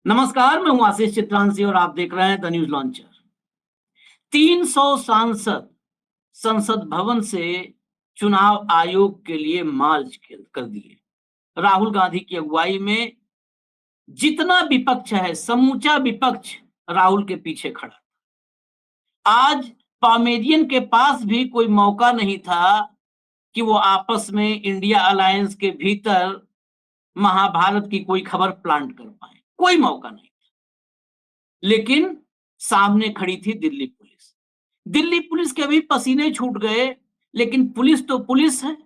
नमस्कार, मैं हूं आशीष चित्रांशी और आप देख रहे हैं द न्यूज लॉन्चर। 300 सांसद संसद भवन से चुनाव आयोग के लिए मार्च कर दिए। राहुल गांधी की अगुवाई में जितना विपक्ष है, समूचा विपक्ष राहुल के पीछे खड़ा। आज पामेडियन के पास भी कोई मौका नहीं था कि वो आपस में इंडिया अलायंस के भीतर महाभारत की कोई खबर प्लांट कर पाए। कोई मौका नहीं। लेकिन सामने खड़ी थी दिल्ली पुलिस। दिल्ली पुलिस के भी पसीने छूट गए, लेकिन पुलिस तो पुलिस है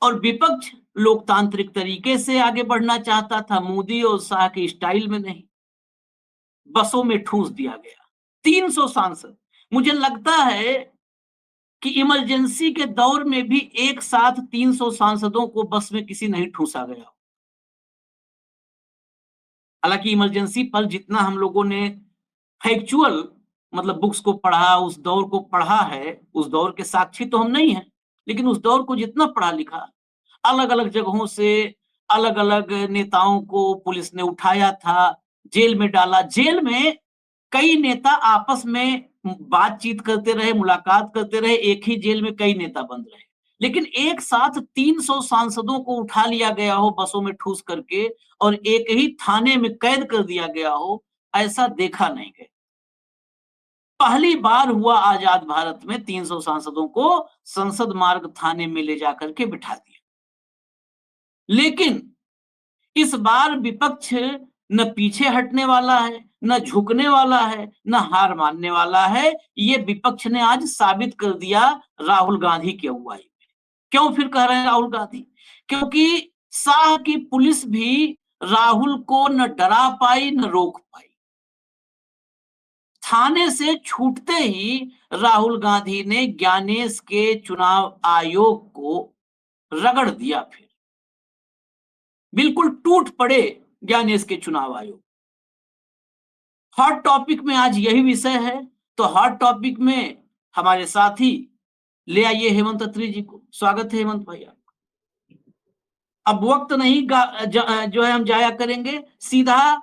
और विपक्ष लोकतांत्रिक तरीके से आगे बढ़ना चाहता था, मोदी और शाह के स्टाइल में नहीं। बसों में ठूंस दिया गया 300 सांसद। मुझे लगता है कि इमरजेंसी के दौर में भी एक साथ 300 सांसदों को बस में किसी नहीं ठूंसा गया। हालांकि इमरजेंसी पर जितना हम लोगों ने फैक्चुअल मतलब बुक्स को पढ़ा, उस दौर को पढ़ा है, उस दौर के साक्षी तो हम नहीं हैं, लेकिन उस दौर को जितना पढ़ा लिखा, अलग-अलग जगहों से अलग-अलग नेताओं को पुलिस ने उठाया था, जेल में डाला। जेल में कई नेता आपस में बातचीत करते रहे, मुलाकात करते रहे, एक ही जेल में कई नेता बंद रहे। लेकिन एक साथ 300 सांसदों को उठा लिया गया हो बसों में ठूस करके और एक ही थाने में कैद कर दिया गया हो, ऐसा देखा नहीं गया। पहली बार हुआ आजाद भारत में 300 सांसदों को संसद मार्ग थाने में ले जाकर के बिठा दिया। लेकिन इस बार विपक्ष न पीछे हटने वाला है, न झुकने वाला है, न हार मानने वाला है। ये विपक्ष ने आज साबित कर दिया राहुल गांधी की अगुवाई में। क्यों फिर कह रहे हैं राहुल गांधी? क्योंकि शाह की पुलिस भी राहुल को न डरा पाई न रोक पाई। थाने से छूटते ही राहुल गांधी ने ज्ञानेश के चुनाव आयोग को रगड़ दिया। फिर बिल्कुल टूट पड़े ज्ञानेश के चुनाव आयोग। हॉट टॉपिक में आज यही विषय है, तो हॉट टॉपिक में हमारे साथी ले आइए हेमंत अत्री जी को। स्वागत है हेमंत भैया। अब वक्त नहीं जो है हम जाया करेंगे, सीधा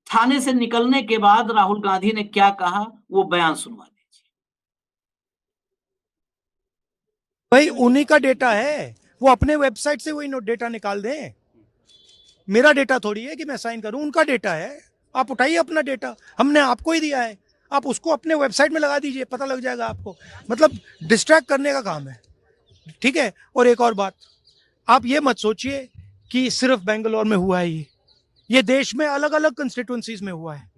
थाने से निकलने के बाद राहुल गांधी ने क्या कहा वो बयान सुनवा दीजिए। भाई उन्हीं का डेटा है, वो अपने वेबसाइट से वही डेटा निकाल दें। मेरा डेटा थोड़ी है कि मैं साइन करूं, उनका डेटा है। आप उठाइए अपना डेटा, हमने आपको ही दिया है, आप उसको अपने वेबसाइट में लगा दीजिए, पता लग जाएगा आपको। मतलब डिस्ट्रैक्ट करने का काम है, ठीक है। और एक और बात, आप ये मत सोचिए कि सिर्फ बेंगलोर में हुआ है, ये देश में अलग अलग कंस्टिट्यूंसीज में हुआ है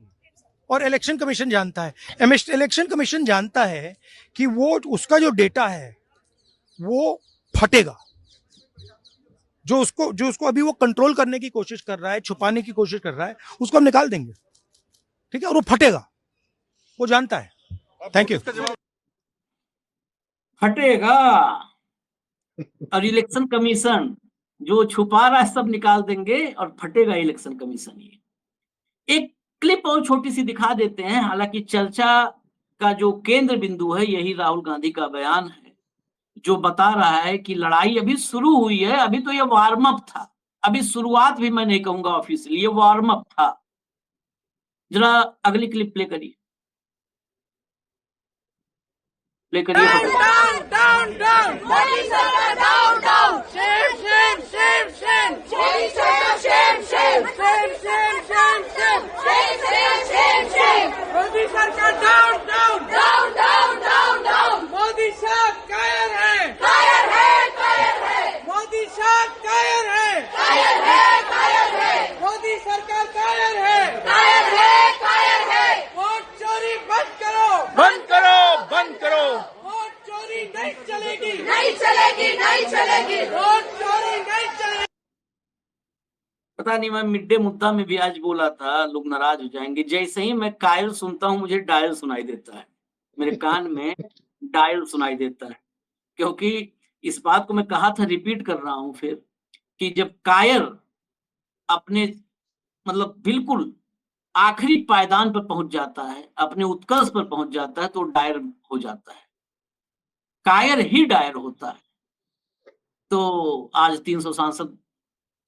और इलेक्शन कमीशन जानता है। इलेक्शन कमीशन जानता है कि वो उसका जो डेटा है वो फटेगा। जो उसको अभी वो कंट्रोल करने की कोशिश कर रहा है, छुपाने की कोशिश कर रहा है, उसको हम निकाल देंगे, ठीक है। और वो फटेगा, वो जानता है। Thank you. फटेगा और इलेक्शन कमीशन जो छुपा रहा है सब निकाल देंगे और फटेगा इलेक्शन कमीशन। ये एक क्लिप और छोटी सी दिखा देते हैं। हालांकि चर्चा का जो केंद्र बिंदु है यही राहुल गांधी का बयान है, जो बता रहा है कि लड़ाई अभी शुरू हुई है, अभी तो ये वार्म अप था, अभी शुरुआत भी मैं नहीं कहूंगा ऑफिशियली, ये वार्म अप था। जरा अगली क्लिप प्ले करिए, प्ले करिए। Down, down, down. Modi Sarkar, down, down. Shame, shame, shame, shame. Modi Sarkar, shame, shame. Shame, shame, shame, shame. Shame, shame, shame, shame. Modi Sarkar, down, down. Down, down, down, down. Modi Sarkar कायर है. कायर है, कायर है. Modi Sarkar कायर है. कायर है, कायर है. Modi Sarkar कायर है. कायर है, कायर है. वोट चोरी बंद करो. बंद करो, बंद करो. वोट चोरी नहीं चलेगी. नहीं चलेगी, नहीं चलेगी. वोट चोरी नहीं चलेगी. पता नहीं, मैं मिड डे मुद्दा में भी आज बोला था, लोग नाराज हो जाएंगे। जैसे ही मैं कायल सुनता हूँ मुझे डायल सुनाई देता है, मेरे कान में डायल सुनाई देता है। क्योंकि इस बात को मैं कहा था, रिपीट कर रहा हूं फिर, कि जब कायर अपने मतलब बिल्कुल आखिरी पायदान पर पहुंच जाता है, अपने उत्कर्ष पर पहुंच जाता है, तो डायर हो जाता है, कायर ही डायर होता है। तो आज 300 सांसद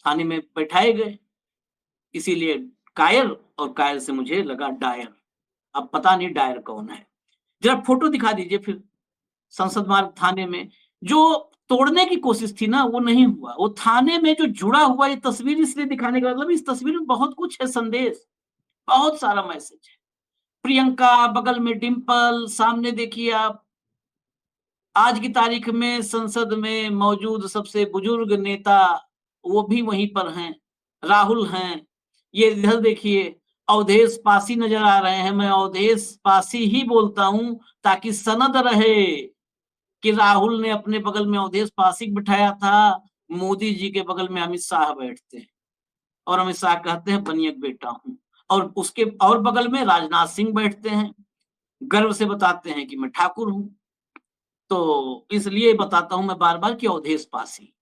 थाने में बैठाए गए, इसीलिए कायर और कायर से मुझे लगा डायर। अब पता नहीं डायर कौन है। जरा फोटो दिखा दीजिए फिर। संसद मार्ग थाने में जो तोड़ने की कोशिश थी ना, वो नहीं हुआ। वो थाने में जो जुड़ा हुआ, ये तस्वीर इसलिए दिखाने का मतलब, इस तस्वीर में बहुत कुछ है, संदेश, बहुत सारा मैसेज है। प्रियंका, बगल में डिंपल, सामने देखिए आप, आज की तारीख में संसद में मौजूद सबसे बुजुर्ग नेता वो भी वहीं पर हैं, राहुल हैं। ये इधर देखिए, अवधेश पासी नजर आ रहे हैं। मैं अवधेश पासी ही बोलता हूं ताकि सनद रहे कि राहुल ने अपने बगल में अवधेश पासी को बिठाया था, मोदी जी के बगल में अमित शाह बैठते हैं और अमित शाह कहते हैं बनिए बेटा हूं, और उसके और बगल में राजनाथ सिंह बैठते हैं, गर्व से बताते हैं कि मैं ठाकुर हूं। तो इसलिए बताता हूं मैं बार बार कि अवधेश पासी।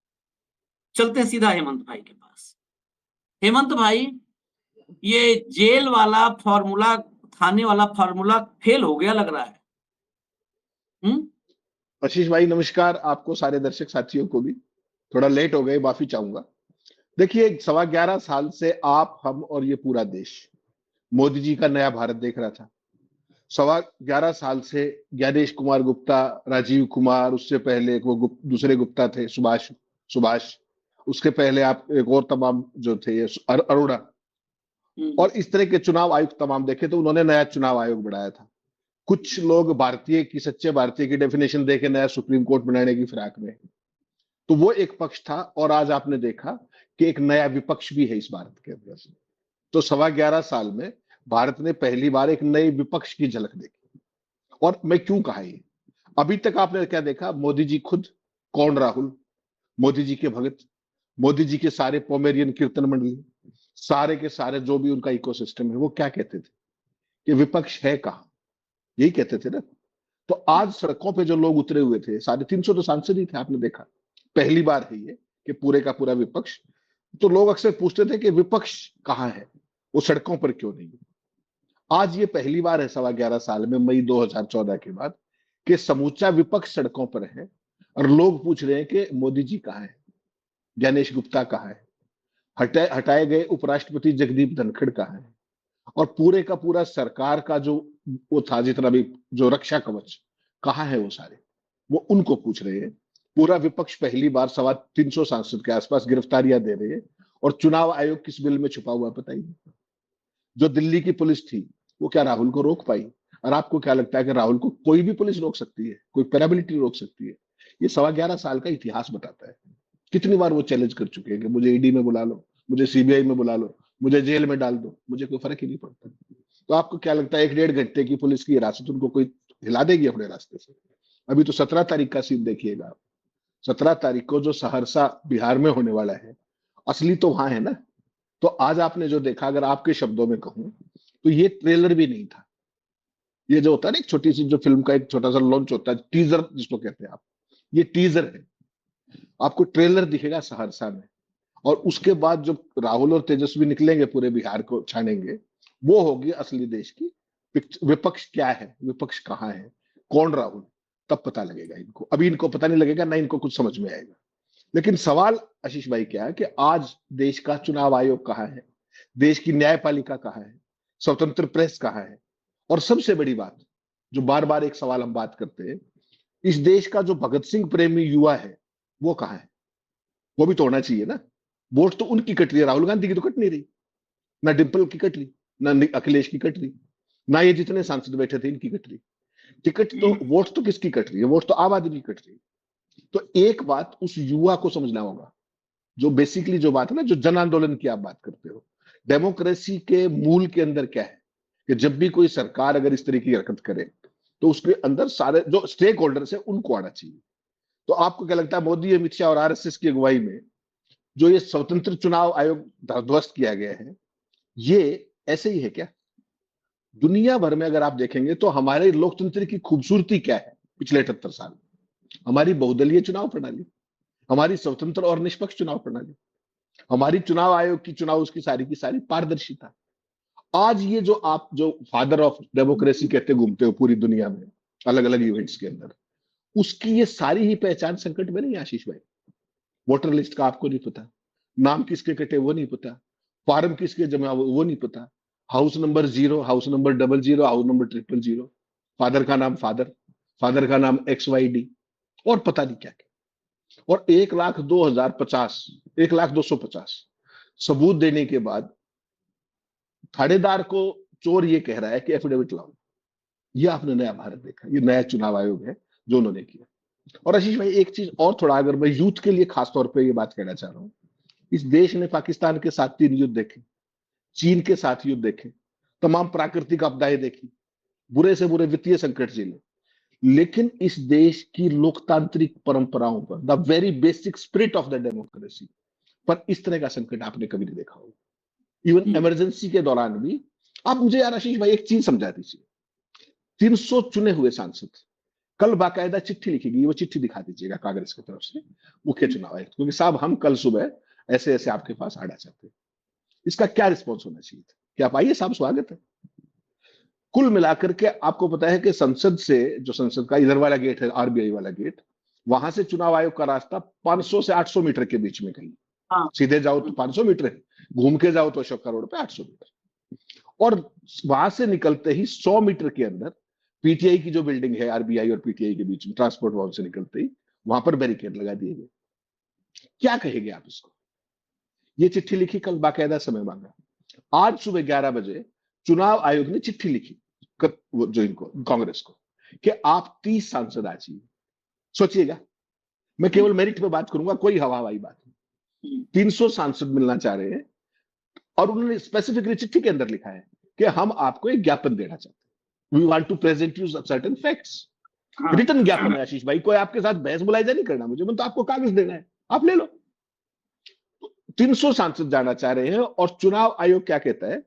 चलते हैं सीधा हेमंत भाई के पास। हेमंत भाई, ये जेल वाला फॉर्मूला, थाने वाला फॉर्मूला फेल हो गया लग रहा है। आशीष भाई नमस्कार, आपको सारे दर्शक साथियों को भी। थोड़ा लेट हो गए, माफी चाहूंगा। देखिए, 11.25 साल से आप, हम और ये पूरा देश मोदी जी का नया भारत देख रहा था। 11.25 साल से ज्ञानेश कुमार गुप्ता, राजीव कुमार, उससे पहले वो दूसरे गुप्ता थे, सुभाष, उसके पहले आप एक और तमाम जो थे, ये अरोड़ा, और इस तरह के चुनाव आयुक्त तमाम देखे तो उन्होंने नया चुनाव आयोग बनाया था। कुछ लोग भारतीय की, सच्चे भारतीय की डेफिनेशन देके नया सुप्रीम कोर्ट बनाने की फिराक में, तो वो एक पक्ष था। और आज आपने देखा कि एक नया विपक्ष भी है इस भारत के अंदर। तो 11.25 साल में भारत ने पहली बार एक नए विपक्ष की झलक देखी। और मैं क्यों कहा ये, अभी तक आपने क्या देखा, मोदी जी खुद, कौन राहुल, मोदी जी के भगत, मोदी जी के सारे पोमेरियन कीर्तन मंडली, सारे के सारे जो भी उनका इकोसिस्टम है, वो क्या कहते थे कि विपक्ष है कहां, यही कहते थे ना। तो आज सड़कों पे जो लोग उतरे हुए थे, 350 तो सांसद ही थे, आपने देखा, पहली बार है ये कि पूरे का पूरा विपक्ष। तो लोग अक्सर पूछते थे कि विपक्ष कहां है, वो सड़कों पर क्यों नहीं है। आज ये पहली बार है 11.25 साल में, मई 2014 के बाद, कि समूचा विपक्ष सड़कों पर है और लोग पूछ रहे हैं कि मोदी जी कहां है, ज्ञानेश गुप्ता कहां है, हटाए गए उपराष्ट्रपति जगदीप धनखड़ कहां है, और पूरे का पूरा सरकार का जो वो था, जितना भी जो रक्षा कवच, कहां है वो सारे, वो उनको पूछ रहे हैं। पूरा विपक्ष पहली बार 350 सांसद के आसपास गिरफ्तारियां दे रहे हैं। और चुनाव आयोग किस बिल में छुपा हुआ पता ही नहीं। जो दिल्ली की पुलिस थी, वो क्या राहुल को रोक पाई? और आपको क्या लगता है कि राहुल को कोई भी पुलिस रोक सकती है, कोई पैरामिलिट्री रोक सकती है? ये 11.25 साल का इतिहास बताता है। कितनी बार वो चैलेंज कर चुके हैं कि मुझे ईडी में बुला लो, मुझे सीबीआई में बुला लो, मुझे जेल में डाल दो, मुझे कोई फर्क ही नहीं पड़ता। तो आपको क्या लगता है 1-1.5 घंटे की पुलिस की हिरासत उनको कोई हिला देगी अपने रास्ते से? अभी तो 17 तारीख का सीन देखिएगा आप। 17 तारीख को जो सहरसा बिहार में होने वाला है, असली तो वहां है ना। तो आज आपने जो देखा, अगर आपके शब्दों में कहूं तो ये ट्रेलर भी नहीं था। ये जो होता है ना, एक छोटी सी जो फिल्म का एक छोटा सा लॉन्च होता है, टीजर जिसको कहते हैं आप, ये टीजर है। आपको ट्रेलर दिखेगा सहरसा में, और उसके बाद जो राहुल और तेजस्वी निकलेंगे, पूरे बिहार को छानेंगे, वो होगी असली देश की विपक्ष क्या है, विपक्ष कहां है, कौन राहुल, तब पता लगेगा इनको। अभी इनको पता नहीं लगेगा, ना इनको कुछ समझ में आएगा। लेकिन सवाल आशीष भाई क्या है कि आज देश का चुनाव आयोग कहां है, देश की न्यायपालिका कहां है, स्वतंत्र प्रेस कहां है, और सबसे बड़ी बात, जो बार बार एक सवाल हम बात करते हैं, इस देश का जो भगत सिंह प्रेमी युवा है, वो कहां है? वो भी तो होना चाहिए ना। वोट तो उनकी कट रही है, राहुल गांधी की तो कट नहीं रही, ना डिंपल की कट रही, ना अखिलेश की कट रही, ना ये जितने सांसद बैठे थे इनकी कट रही। टिकट तो, वोट तो किसकी कट रही है? वोट तो आम आदमी की कट रही है। तो एक बात उस युवा को समझना होगा, जो बेसिकली जो बात है ना, जो जन आंदोलन की आप बात करते हो, डेमोक्रेसी के मूल के अंदर क्या है कि जब भी कोई सरकार अगर इस तरह की हरकत करे, तो उसके अंदर सारे जो स्टेक होल्डर्स है उनको आना चाहिए। तो आपको क्या लगता है, मोदी, अमित शाह और आरएसएस की अगुवाई में जो ये स्वतंत्र चुनाव आयोग ध्वस्त किया गया है, ये ऐसे ही है क्या? दुनिया भर में अगर आप देखेंगे तो हमारे लोकतंत्र की खूबसूरती क्या है पिछले 78 साल में? हमारी बहुदलीय चुनाव प्रणाली, हमारी स्वतंत्र और निष्पक्ष चुनाव प्रणाली, हमारी चुनाव आयोग की चुनाव उसकी सारी की सारी पारदर्शिता। आज ये जो आप जो फादर ऑफ डेमोक्रेसी कहते घूमते हो पूरी दुनिया में अलग अलग इवेंट्स के अंदर, उसकी ये सारी ही पहचान संकट में नहीं, आशीष भाई। वोटर लिस्ट का आपको नहीं पता, नाम किसके कटे वो नहीं पता, फॉर्म किसके जमा वो नहीं पता, house number 0, house number 00, house number 000, father का नाम फादर का नाम XYD, और पता नहीं क्या क्या। और 1,02,050 सबूत देने के बाद थानेदार को चोर ये कह रहा है कि एफिडेविट लाओ। ये आपने नया भारत देखा, ये नया चुनाव आयोग है जो उन्होंने किया। और आशीष भाई एक चीज और, थोड़ा अगर मैं यूथ के लिए खास तौर पे ये बात कहना चाह रहा हूं, इस देश ने पाकिस्तान के साथ 3 युद्ध देखे, चीन के साथ युद्ध देखे, तमाम प्राकृतिक आपदाएं देखी, बुरे से बुरे वित्तीय संकट झेले, लेकिन इस देश की लोकतांत्रिक परंपराओं पर, the very basic spirit of the democracy पर इस तरह का संकट आपने कभी नहीं देखा होगा। इवन इमरजेंसी के दौरान भी। आप मुझे यार आशीष भाई एक चीज समझा दीजिए, 300 चुने हुए सांसद, कल बाकायदा चिट्ठी लिखी गई, वो चिट्ठी दिखा दीजिएगा कांग्रेस की तरफ से मुख्य चुनाव आयुक्त, क्योंकि साहब हम कल सुबह ऐसे ऐसे आपके पास आना चाहते हैं। इसका क्या रिस्पॉन्स होना चाहिए था कि आप आइए साहब, स्वागत है। कुल मिलाकर के आपको पता है कि संसद से, जो संसद का इधर वाला गेट है, RBI वाला गेट, वहां से चुनाव आयोग का रास्ता 500 से 800 मीटर के बीच में कहीं। हाँ। सीधे जाओ तो 500 मीटर है, घूम के जाओ तो अशोका रोड पे 800 मीटर। और वहां से निकलते ही 100 मीटर के अंदर PTI की जो बिल्डिंग है, RBI और PTI के बीच में, ट्रांसपोर्ट भवन से निकलते ही वहां पर बैरिकेड लगा दिए गए। क्या कहेंगे आप इसको? ये चिट्ठी लिखी, कल बाकायदा समय मांगा। आज सुबह 11 बजे चुनाव आयोग ने चिट्ठी लिखी जो इनको, कांग्रेस को, कि आप 30 सांसद आ जाइए। सोचिएगा, मैं केवल मेरिट पे बात करूंगा, कोई हवाई बात नहीं। 300 सांसद मिलना चाह रहे हैं, और उन्होंने स्पेसिफिकली चिट्ठी के अंदर लिखा है कि हम आपको एक ज्ञापन देना चाहते हैं, we want to present you certain facts. Return ज्ञापन है आशीष भाई, कोई आपके साथ बहस मुलायजा नहीं करना मुझे, तो आपको कागज देना है, आप ले लो। 300 सांसद जाना चाह रहे हैं, और चुनाव आयोग क्या कहता है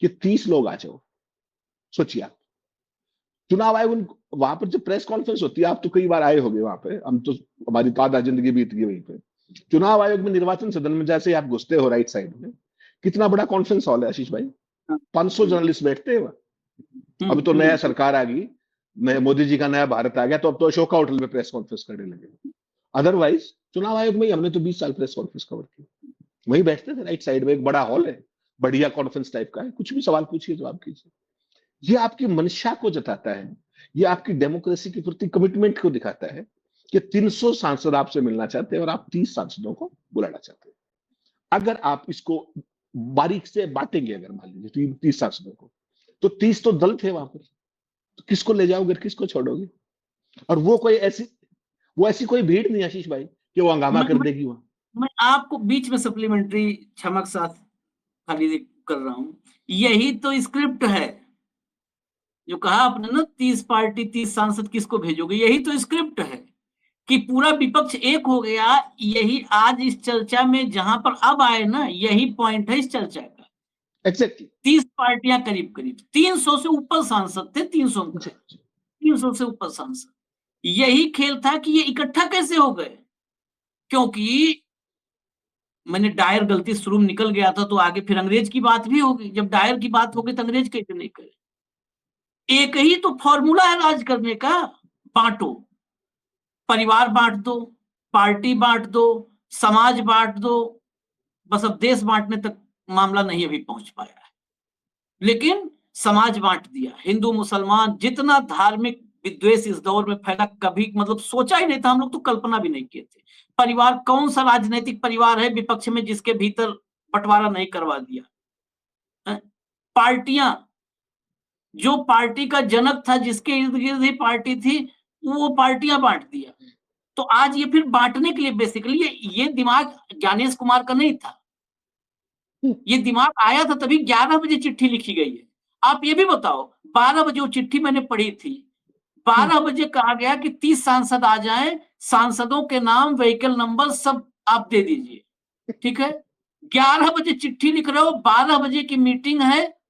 कि 30 लोग आ जाओ। सोचिए आप, चुनाव आयोग वहां पर जब प्रेस कॉन्फ्रेंस होती है, आप तो कई बार आए होंगे वहां पे, हम तो, हमारी तो आधा जिंदगी बीत गई वहीं पे। चुनाव आयोग में, निर्वाचन सदन में जैसे आप घुसते हो राइट साइड में, कितना बड़ा कॉन्फ्रेंस हॉल है आशीष भाई, 500 जर्नलिस्ट बैठते हैं वहां। अब तो नया सरकार आ गई, नए मोदी जी का नया भारत आ गया, तो अब तो अशोका होटल में प्रेस कॉन्फ्रेंस करने लगे। अदरवाइज चुनाव आयोग में हमने तो 20 साल प्रेस कॉन्फ्रेंस कवर की, वही बैठते थे राइट साइड में, एक बड़ा हॉल है, बढ़िया कॉन्फ्रेंस टाइप का है, कुछ भी सवाल पूछिए, जवाब कीजिए। ये आपकी मंशा को जताता है, ये आपकी डेमोक्रेसी के प्रति कमिटमेंट को दिखाता है कि 300 सांसद आपसे मिलना चाहते हैं और आप 30 सांसदों को बुलाना चाहते हैं। अगर आप इसको बारीक से बांटेंगे, अगर मान लीजिए 30 सांसदों को, तो 30 तो दल थे वहां पर, तो किसको ले जाओगे, किसको छोड़ोगे? और वो ऐसी कोई भीड़ नहीं आशीष भाई कि वो हंगामा कर देगी वहां। मैं आपको बीच में सप्लीमेंट्री क्षमा के साथ खाली कर रहा हूं, यही तो स्क्रिप्ट है जो कहा आपने ना, 30 पार्टी 30 सांसद किसको भेजोगे, यही तो स्क्रिप्ट है कि पूरा विपक्ष एक हो गया। यही आज इस चर्चा में जहां पर अब आए ना, यही पॉइंट है इस चर्चा का। एग्जैक्टली 30 पार्टियां करीब करीब 300 से ऊपर सांसद थे, 300 से ऊपर सांसद। यही खेल था कि ये इकट्ठा कैसे हो गए, क्योंकि मैंने डायर गलती शुरू में निकल गया था, तो आगे फिर अंग्रेज की बात भी होगी। जब डायर की बात होगी तो अंग्रेज कैसे नहीं करे? एक ही तो फॉर्मूला है राज करने का, बांटो, परिवार बांट दो, पार्टी बांट दो, समाज बांट दो। बस अब देश बांटने तक मामला नहीं अभी पहुंच पाया है, लेकिन समाज बांट दिया। हिंदू मुसलमान जितना धार्मिक विद्वेष इस दौर में फैला, कभी मतलब सोचा ही नहीं था, हम लोग तो कल्पना भी नहीं किए थे। परिवार, कौन सा राजनीतिक परिवार है विपक्ष में जिसके भीतर बंटवारा नहीं करवा दिया? पार्टियां, जो पार्टी का जनक था, जिसके इर्द गिर्द ही पार्टी थी, वो पार्टियां बांट दिया। तो आज ये फिर बांटने के लिए बेसिकली ये दिमाग ज्ञानेश कुमार का नहीं था, ये दिमाग आया था तभी 11 बजे चिट्ठी लिखी गई है। आप ये भी बताओ, 12 बजे वो चिट्ठी मैंने पढ़ी थी, 12 बजे कहा गया कि 30 सांसद आ जाएं, सांसदों के नाम, व्हीकल नंबर सब आप दे दीजिए, ठीक है। 11 बजे चिट्ठी लिख रहे हो, 12 बजे की मीटिंग है,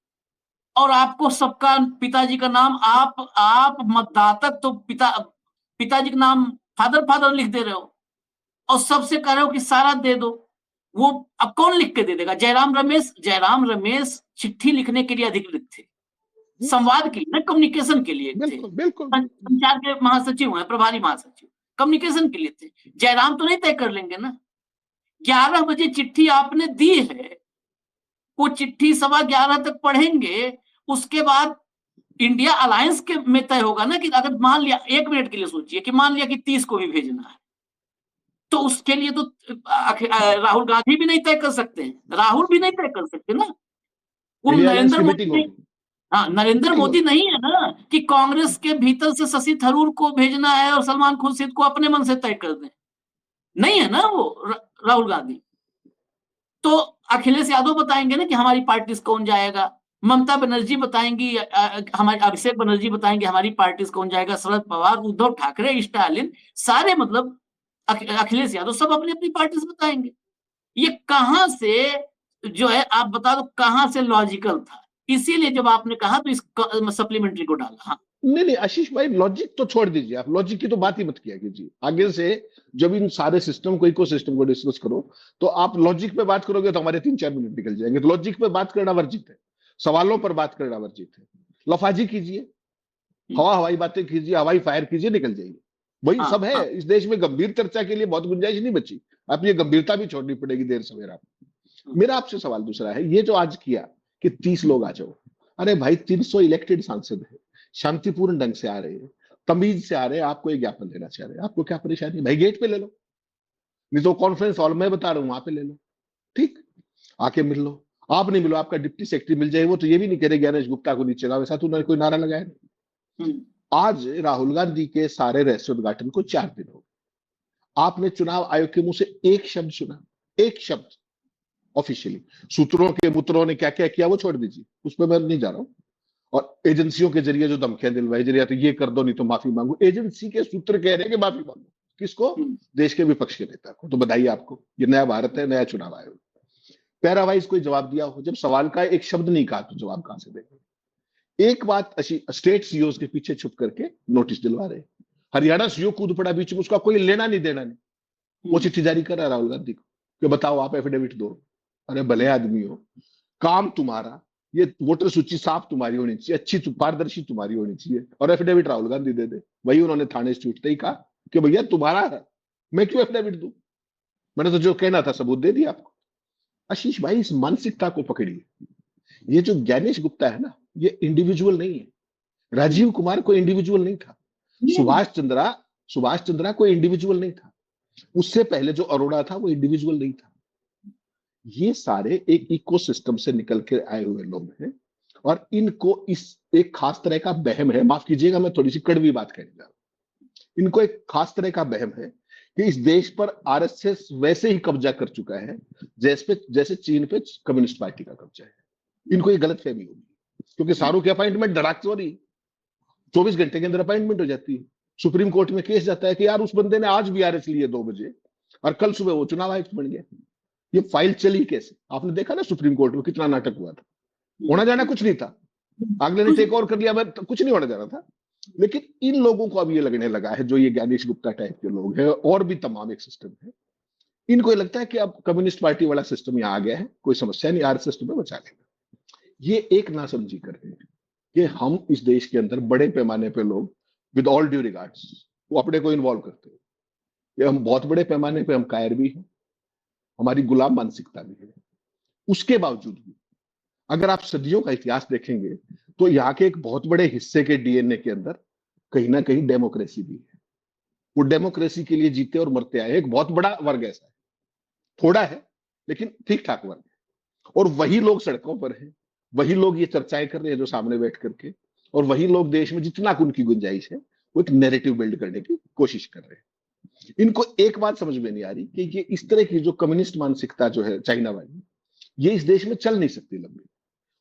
और आपको सबका पिताजी का नाम, आप मतदाता तो पिताजी का नाम फादर लिख दे रहे हो, और सबसे कह रहे हो कि सारा दे दो। वो अब कौन लिख के दे देगा? जयराम रमेश चिट्ठी लिखने के लिए अधिकृत थे, संवाद के लिए, कम्युनिकेशन के लिए थे, संचार के महासचिव हैं, प्रभारी महासचिव, कम्युनिकेशन के लिए थे। जयराम तो नहीं तय कर लेंगे ना। 11 बजे चिट्ठी आपने दी है, वो चिट्ठी 11:15 तक पढ़ेंगे, उसके बाद इंडिया अलायंस के में तय होगा ना कि अगर मान लिया, 1 मिनट के लिए सोचिए कि मान लिया कि 30 को भी भेजना है, तो उसके लिए तो राहुल गांधी भी नहीं तय कर सकते हैं, राहुल भी नहीं तय कर सकते ना, वो इंडिया अलायंस नरेंद्र की मोदी मीटिंग नहीं, होगी। हाँ नरेंद्र मीटिंग मोदी होगी। नहीं है ना कि कांग्रेस के भीतर से शशि थरूर को भेजना है और सलमान खुर्शीद को अपने मन से तय कर दें, नहीं है ना वो राहुल गांधी। तो अखिलेश यादव बताएंगे ना कि हमारी पार्टी से कौन जाएगा, ममता बनर्जी बताएंगी, हमारे अभिषेक बनर्जी बताएंगे हमारी पार्टी से कौन जाएगा, शरद पवार, उद्धव ठाकरे, स्टालिन, सारे मतलब अखिलेश यादव सब अपनी अपनी पार्टी से बताएंगे। ये कहां से जो है आप बता दो कहां से लॉजिकल था, इसीलिए जब आपने कहा तो इस सप्लीमेंट्री को डाला। हाँ नहीं आशीष भाई, लॉजिक तो छोड़ दीजिए, आप लॉजिक की तो बात ही मत किया कीजिए। आगे से जब इन सारे सिस्टम को, इकोसिस्टम को डिस्कस करो, तो आप लॉजिक पे बात करोगे तो हमारे 3-4 मिनट निकल जाएंगे। तो लॉजिक पे बात करना वर्जित है, सवालों पर बात करना वर्जित है। लफाजी कीजिए, हवाई बातें कीजिए, हवाई फायर कीजिए, निकल जाइए। वही सब है। इस देश में गंभीर चर्चा के लिए बहुत गुंजाइश नहीं बची। आप ये गंभीरता भी छोड़नी पड़ेगी देर सवेरा। मेरा आपसे सवाल दूसरा है, ये जो आज किया कि 30 लोग आ जाओ, अरे भाई 300 इलेक्टेड सांसद है, शांतिपूर्ण ढंग से आ रहे हैं, तमीज से आ रहे हैं, आपको एक ज्ञापन देना चाह रहे हैं, आपको क्या परेशानी है भाई? गेट पे ले लो, नहीं तो कॉन्फ्रेंस हॉल में बता रहा हूं वहां पे ले लो, ठीक, आके मिल लो। आप नहीं मिलो, आपका डिप्टी सेक्रेटरी मिल जाए, वो तो ये भी नहीं कह रहे ज्ञानेश गुप्ता को नीचे लाओ, ऐसा तो उन्होंने कोई नारा लगाया नहीं। आज राहुल गांधी के सारे रहस्योद्घाटन को 4 दिन हो गए। आपने चुनाव आयोग के मुंह से एक शब्द सुना, एक शब्द ऑफिशियली। सूत्रों के मुत्रों ने क्या क्या किया वो छोड़ दीजिए, उस पर मैं नहीं जा रहा हूं। और एजेंसियों के जरिए जो धमकियां दिलवाई जा रही है, तो ये कर दो नहीं तो माफी मांगो, एजेंसी के सूत्र कह रहे हैं कि माफी मांगो। किसको? देश के विपक्ष के नेता को। तो बधाई आपको, ये नया भारत है, नया चुनाव आयोग। पैरावाइज कोई जवाब दिया हो, जब सवाल का एक शब्द नहीं कहा तो जवाब कहां से देंगे? एक बात स्टेट सीओ के पीछे छुप करके नोटिस दिलवा रहे। हरियाणा सीओ कूद पड़ा बीच में, उसका कोई लेना नहीं देना नहीं, वो चिट्ठी जारी कर रहा है राहुल गांधी को कि बताओ आप एफिडेविट दो। अरे भले आदमी हो, काम तुम्हारा, ये वोटर सूची साफ तुम्हारी होनी चाहिए, अच्छी पारदर्शी तुम्हारी होनी चाहिए, और एफिडेविट राहुल गांधी दे दे। वही उन्होंने थाने से छूटते ही कहा कि भैया तुम्हारा है, मैं क्यों एफिडेविट दूं, मैंने तो जो कहना था सबूत दे दिया आपको। आशीष भाई, इस मानसिकता को पकड़िए। ये जो ज्ञानेश गुप्ता है ना, ये इंडिविजुअल नहीं है। राजीव कुमार कोई इंडिविजुअल नहीं था, सुभाष चंद्रा कोई इंडिविजुअल नहीं था, उससे पहले जो अरोड़ा था वो इंडिविजुअल नहीं था। ये सारे एक इकोसिस्टम से निकल के आए हुए लोग हैं, और इनको इस एक खास तरह का बहम है, माफ कीजिएगा मैं थोड़ी सी कड़वी बात कहने जा रहा हूं, इनको एक खास तरह का बहम है कि इस देश पर आरएसएस वैसे ही कब्जा कर चुका है जैसे चीन पे कम्युनिस्ट पार्टी का कब्जा है। इनको ये गलतफहमी होगी, क्योंकि सारों की अपॉइंटमेंट धड़ाक से हो रही, 24 घंटे के अंदर अपॉइंटमेंट हो जाती है। सुप्रीम कोर्ट में केस जाता है कि यार उस बंदे ने आज भी आरएस लिए 2 बजे और कल सुबह वो चुनाव आयुक्त बन गया। ये फाइल चली कैसे? आपने देखा ना सुप्रीम कोर्ट में कितना नाटक हुआ था। होना जाना कुछ नहीं था, अगले ने टेक ओवर कर लिया, तो कुछ नहीं होना जाना था। लेकिन इन लोगों को अब ये लगने लगा है, जो ये ज्ञानेश गुप्ता टाइप के लोग हैं और भी तमाम एक सिस्टम है, इनको ये लगता है कि अब कम्युनिस्ट पार्टी वाला सिस्टम यहाँ आ गया है, कोई समस्या नहीं, आरएसएस तुम्हें बचा लेगा। ये एक नासमझी कर रहे हैं कि हम इस देश के अंदर बड़े पैमाने पे लोग, विद ऑल ड्यू रिगार्ड्स, वो अपने को इन्वॉल्व करते हैं। ये हम बहुत बड़े पैमाने पे हम कायर भी हैं, हमारी गुलाम मानसिकता भी है। उसके बावजूद भी अगर आप सदियों का इतिहास देखेंगे तो यहाँ के एक बहुत बड़े हिस्से के डीएनए के अंदर कहीं ना कहीं डेमोक्रेसी भी है। वो डेमोक्रेसी के लिए जीते और मरते आए एक बहुत बड़ा वर्ग ऐसा है, थोड़ा है लेकिन ठीक ठाक वर्ग है। और वही लोग सड़कों पर हैं, वही लोग ये चर्चाएं कर रहे हैं जो सामने बैठ करके, और वही लोग देश में जितना उनकी गुंजाइश है वो एक नैरेटिव बिल्ड करने की कोशिश कर रहे हैं। इनको एक बात समझ में नहीं आ रही कि ये इस तरह की जो कम्युनिस्ट मानसिकता जो है चाइना वाली, ये इस देश में चल नहीं सकती लंबी।